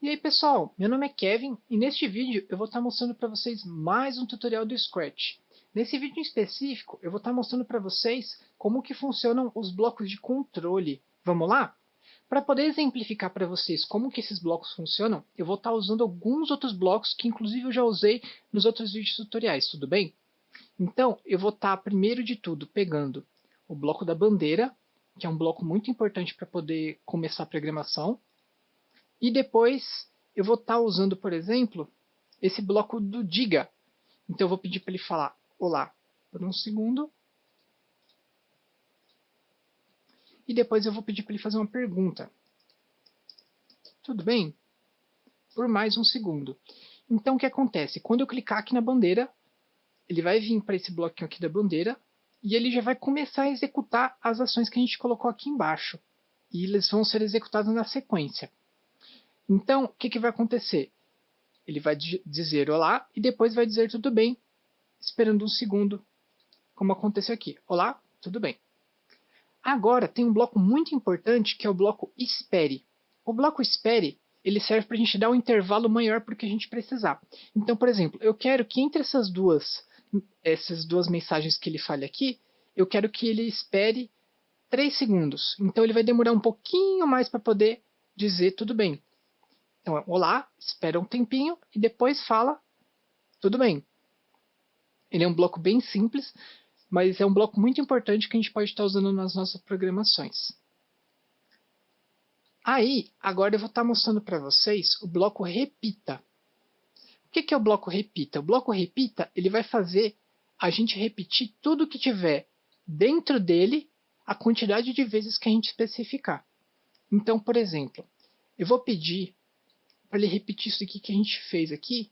E aí pessoal, meu nome é Kevin e neste vídeo eu vou estar mostrando para vocês mais um tutorial do Scratch. Nesse vídeo em específico eu vou estar mostrando para vocês como que funcionam os blocos de controle. Vamos lá? Para poder exemplificar para vocês como que esses blocos funcionam, eu vou estar usando alguns outros blocos que inclusive eu já usei nos outros vídeos tutoriais, tudo bem? Então eu vou estar primeiro de tudo pegando o bloco da bandeira, que é um bloco muito importante para poder começar a programação. E depois eu vou estar usando, por exemplo, esse bloco do diga. Então eu vou pedir para ele falar olá por um segundo. E depois eu vou pedir para ele fazer uma pergunta. Tudo bem? Por mais um segundo. Então o que acontece? Quando eu clicar aqui na bandeira, ele vai vir para esse bloquinho aqui da bandeira e ele já vai começar a executar as ações que a gente colocou aqui embaixo. E eles vão ser executados na sequência. Então, o que vai acontecer? Ele vai dizer olá e depois vai dizer tudo bem, esperando um segundo, como aconteceu aqui. Olá, tudo bem. Agora tem um bloco muito importante que é o bloco espere. O bloco espere ele serve para a gente dar um intervalo maior para o que a gente precisar. Então, por exemplo, eu quero que entre essas duas mensagens que ele fale aqui, eu quero que ele espere 3 segundos. Então ele vai demorar um pouquinho mais para poder dizer tudo bem. Então, olá, espera um tempinho e depois fala tudo bem. Ele é um bloco bem simples, mas é um bloco muito importante que a gente pode estar usando nas nossas programações. Aí, agora eu vou estar mostrando para vocês o bloco repita. O que é o bloco repita? O bloco repita ele vai fazer a gente repetir tudo que tiver dentro dele a quantidade de vezes que a gente especificar. Então, por exemplo, eu vou pedir para ele repetir isso aqui que a gente fez aqui.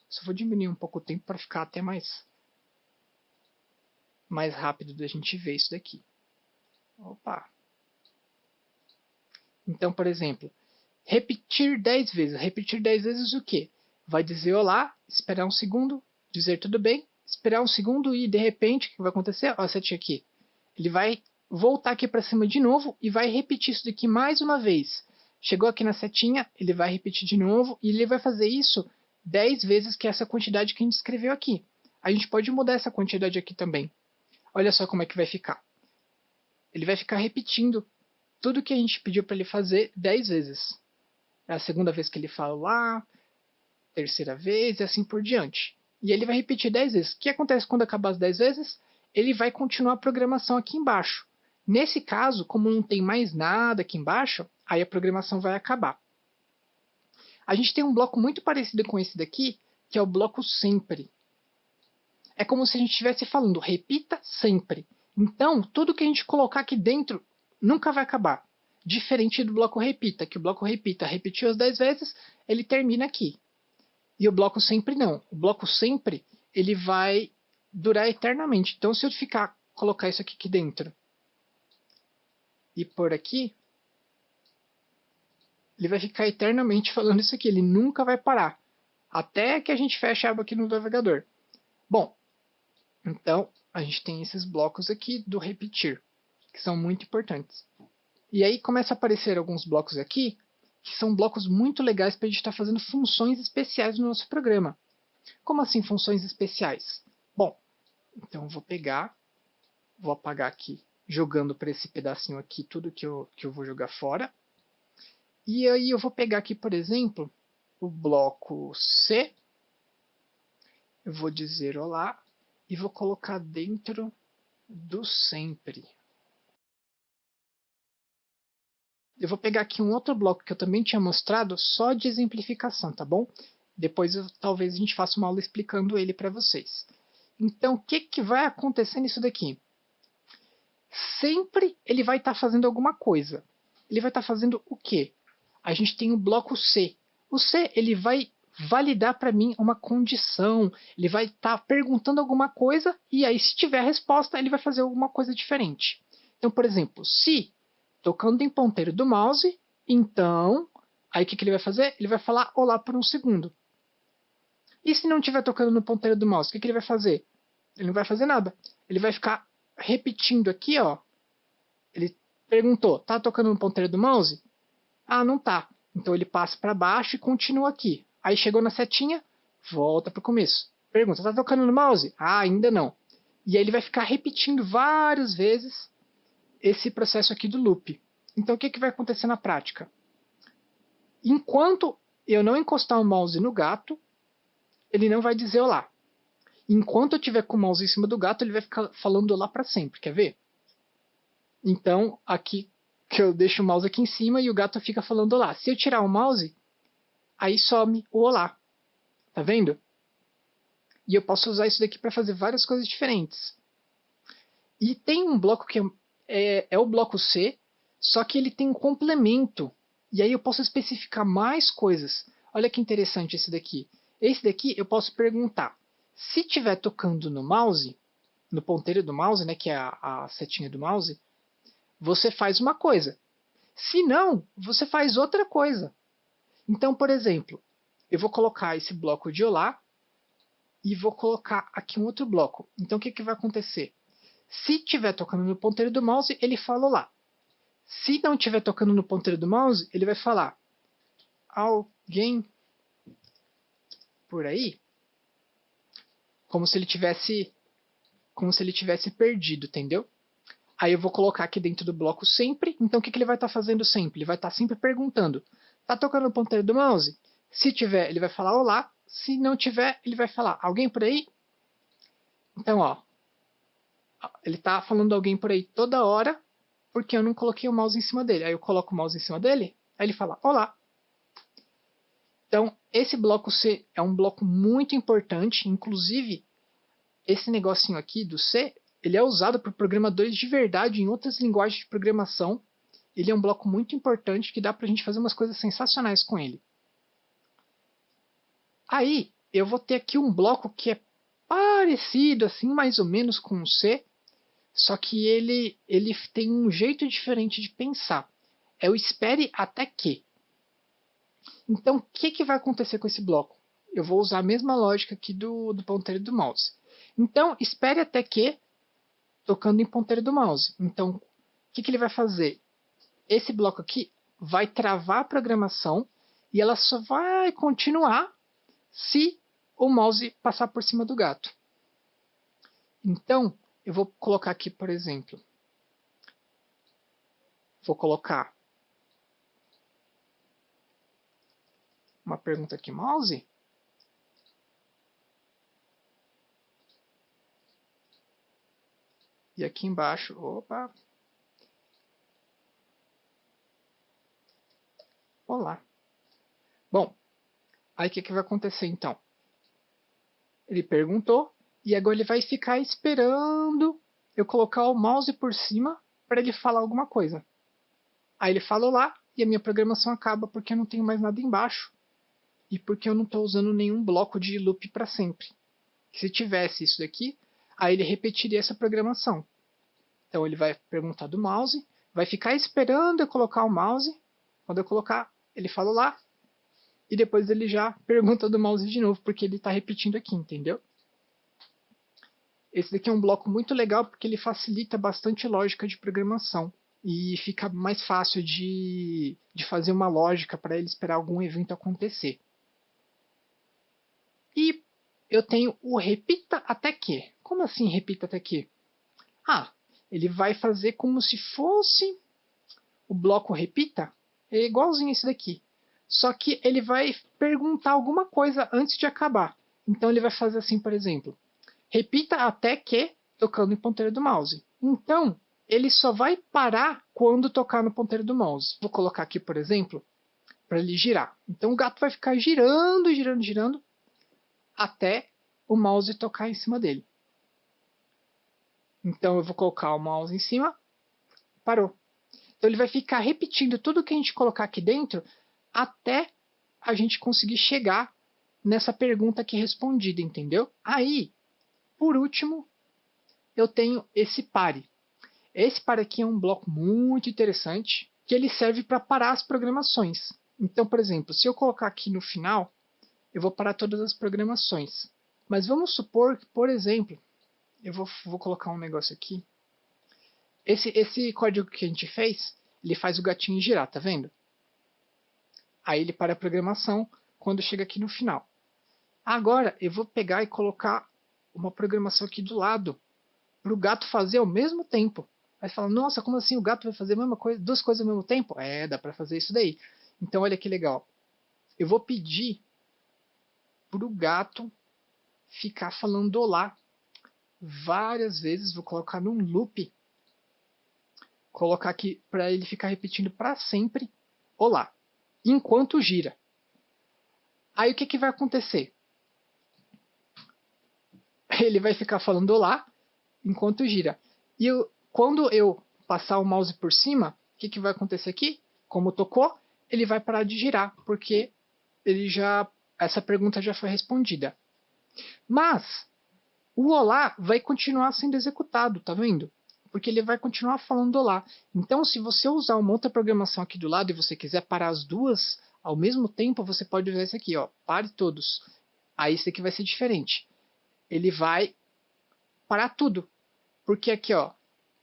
Só vou diminuir um pouco o tempo para ficar até mais rápido da gente ver isso daqui. Opa! Então, por exemplo, repetir 10 vezes. Repetir 10 vezes o quê? Vai dizer olá, esperar um segundo, dizer tudo bem, esperar um segundo e de repente, o que vai acontecer? Ó, a setinha aqui. Ele vai voltar aqui para cima de novo e vai repetir isso daqui mais uma vez. Chegou aqui na setinha, ele vai repetir de novo e ele vai fazer isso 10 vezes, que é essa quantidade que a gente escreveu aqui. A gente pode mudar essa quantidade aqui também. Olha só como é que vai ficar. Ele vai ficar repetindo tudo que a gente pediu para ele fazer 10 vezes. É a segunda vez que ele fala lá, terceira vez e assim por diante. E ele vai repetir 10 vezes. O que acontece quando acabar as 10 vezes? Ele vai continuar a programação aqui embaixo. Nesse caso, como não tem mais nada aqui embaixo, aí a programação vai acabar. A gente tem um bloco muito parecido com esse daqui, que é o bloco sempre. É como se a gente estivesse falando, repita sempre. Então, tudo que a gente colocar aqui dentro nunca vai acabar. Diferente do bloco repita, que o bloco repita repetiu as 10 vezes, ele termina aqui. E o bloco sempre não. O bloco sempre, ele vai durar eternamente. Então, se eu colocar isso aqui dentro e pôr aqui, ele vai ficar eternamente falando isso aqui. Ele nunca vai parar. Até que a gente feche a aba aqui no navegador. Bom, então a gente tem esses blocos aqui do repetir, que são muito importantes. E aí começa a aparecer alguns blocos aqui, que são blocos muito legais para a gente estar fazendo funções especiais no nosso programa. Como assim funções especiais? Bom, então eu vou pegar, vou apagar aqui, jogando para esse pedacinho aqui tudo que eu vou jogar fora. E aí eu vou pegar aqui, por exemplo, o bloco C, eu vou dizer olá, e vou colocar dentro do sempre. Eu vou pegar aqui um outro bloco que eu também tinha mostrado, só de exemplificação, tá bom? Depois talvez a gente faça uma aula explicando ele para vocês. Então, o que vai acontecer nisso daqui? Sempre ele vai estar fazendo alguma coisa. Ele vai estar fazendo o quê? A gente tem o bloco C. O C ele vai validar para mim uma condição. Ele vai estar perguntando alguma coisa e aí, se tiver a resposta, ele vai fazer alguma coisa diferente. Então, por exemplo, se tocando em ponteiro do mouse, então, aí o que ele vai fazer? Ele vai falar olá por um segundo. E se não estiver tocando no ponteiro do mouse, o que ele vai fazer? Ele não vai fazer nada. Ele vai ficar repetindo aqui, ó. Ele perguntou, tá tocando no ponteiro do mouse? Ah, não tá. Então ele passa para baixo e continua aqui. Aí chegou na setinha, volta para o começo. Pergunta, está tocando no mouse? Ah, ainda não. E aí ele vai ficar repetindo várias vezes esse processo aqui do loop. Então o que vai acontecer na prática? Enquanto eu não encostar o mouse no gato, ele não vai dizer olá. Enquanto eu tiver com o mouse em cima do gato, ele vai ficar falando olá para sempre. Quer ver? Então, aqui que eu deixo o mouse aqui em cima e o gato fica falando olá. Se eu tirar o mouse, aí some o olá. Tá vendo? E eu posso usar isso daqui para fazer várias coisas diferentes. E tem um bloco que é o bloco C, só que ele tem um complemento. E aí eu posso especificar mais coisas. Olha que interessante esse daqui. Esse daqui eu posso perguntar. Se estiver tocando no mouse, no ponteiro do mouse, né, que é a setinha do mouse, você faz uma coisa. Se não, você faz outra coisa. Então, por exemplo, eu vou colocar esse bloco de olá e vou colocar aqui um outro bloco. Então, o que vai acontecer? Se estiver tocando no ponteiro do mouse, ele fala olá. Se não estiver tocando no ponteiro do mouse, ele vai falar alguém por aí, como se ele tivesse perdido, entendeu? Aí eu vou colocar aqui dentro do bloco sempre. Então o que ele vai estar fazendo sempre? Ele vai estar sempre perguntando: tá tocando no ponteiro do mouse? Se tiver, ele vai falar olá. Se não tiver, ele vai falar alguém por aí? Então, ó, ele está falando alguém por aí toda hora, porque eu não coloquei o mouse em cima dele. Aí eu coloco o mouse em cima dele, aí ele fala olá. Então, esse bloco C é um bloco muito importante, inclusive esse negocinho aqui do C, ele é usado por programadores de verdade em outras linguagens de programação. Ele é um bloco muito importante que dá para a gente fazer umas coisas sensacionais com ele. Aí, eu vou ter aqui um bloco que é parecido, assim, mais ou menos com o C, só que ele tem um jeito diferente de pensar. É o espere até que. Então, o que vai acontecer com esse bloco? Eu vou usar a mesma lógica aqui do ponteiro do mouse. Então, espere até que, tocando em ponteiro do mouse. Então, o que ele vai fazer? Esse bloco aqui vai travar a programação e ela só vai continuar se o mouse passar por cima do gato. Então, eu vou colocar aqui, por exemplo, vou colocar uma pergunta aqui, mouse. E aqui embaixo, opa, olá. Bom, aí o que vai acontecer então? Ele perguntou e agora ele vai ficar esperando eu colocar o mouse por cima para ele falar alguma coisa. Aí ele fala olá e a minha programação acaba porque eu não tenho mais nada embaixo e porque eu não estou usando nenhum bloco de loop para sempre. Se tivesse isso daqui, aí ele repetiria essa programação. Então ele vai perguntar do mouse, vai ficar esperando eu colocar o mouse. Quando eu colocar, ele fala olá e depois ele já pergunta do mouse de novo porque ele está repetindo aqui, entendeu? Esse daqui é um bloco muito legal porque ele facilita bastante lógica de programação e fica mais fácil de fazer uma lógica para ele esperar algum evento acontecer. E eu tenho o repita até que. Como assim repita até que? Ah, ele vai fazer como se fosse o bloco repita, é igualzinho esse daqui. Só que ele vai perguntar alguma coisa antes de acabar. Então ele vai fazer assim, por exemplo, repita até que, tocando em ponteiro do mouse. Então, ele só vai parar quando tocar no ponteiro do mouse. Vou colocar aqui, por exemplo, para ele girar. Então o gato vai ficar girando, girando, girando, até o mouse tocar em cima dele. Então eu vou colocar o mouse em cima, parou. Então ele vai ficar repetindo tudo que a gente colocar aqui dentro até a gente conseguir chegar nessa pergunta aqui respondida, entendeu? Aí, por último, eu tenho esse pare. Esse pare aqui é um bloco muito interessante que ele serve para parar as programações. Então, por exemplo, se eu colocar aqui no final, eu vou parar todas as programações. Mas vamos supor que, por exemplo, eu vou colocar um negócio aqui. Esse código que a gente fez, ele faz o gatinho girar, tá vendo? Aí ele para a programação quando chega aqui no final. Agora eu vou pegar e colocar uma programação aqui do lado para o gato fazer ao mesmo tempo. Aí você fala, nossa, como assim o gato vai fazer a mesma coisa, duas coisas ao mesmo tempo? É, dá para fazer isso daí. Então olha que legal. Eu vou pedir para o gato ficar falando olá várias vezes. Vou colocar num loop. Colocar aqui para ele ficar repetindo para sempre olá, enquanto gira. Aí o que, que vai acontecer? Ele vai ficar falando olá enquanto gira. E quando eu passar o mouse por cima, o que, que vai acontecer aqui? Como tocou, ele vai parar de girar, porque essa pergunta já foi respondida. Mas o olá vai continuar sendo executado, tá vendo? Porque ele vai continuar falando olá. Então, se você usar uma outra programação aqui do lado e você quiser parar as duas ao mesmo tempo, você pode usar esse aqui, ó, pare todos. Aí esse aqui vai ser diferente. Ele vai parar tudo. Porque aqui, ó,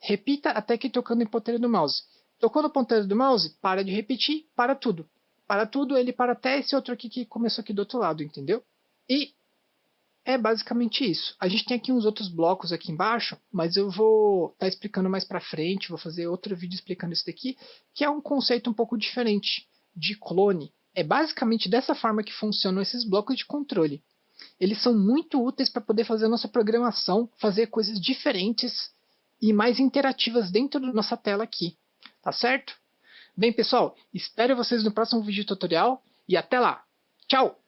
repita até que tocando em ponteiro do mouse. Tocou no ponteiro do mouse, para de repetir, para tudo. Para tudo, ele para até esse outro aqui que começou aqui do outro lado, entendeu? E é basicamente isso. A gente tem aqui uns outros blocos aqui embaixo, mas eu vou estar explicando mais para frente, vou fazer outro vídeo explicando isso daqui, que é um conceito um pouco diferente de clone. É basicamente dessa forma que funcionam esses blocos de controle. Eles são muito úteis para poder fazer a nossa programação, fazer coisas diferentes e mais interativas dentro da nossa tela aqui. Tá certo? Bem, pessoal, espero vocês no próximo vídeo tutorial e até lá. Tchau!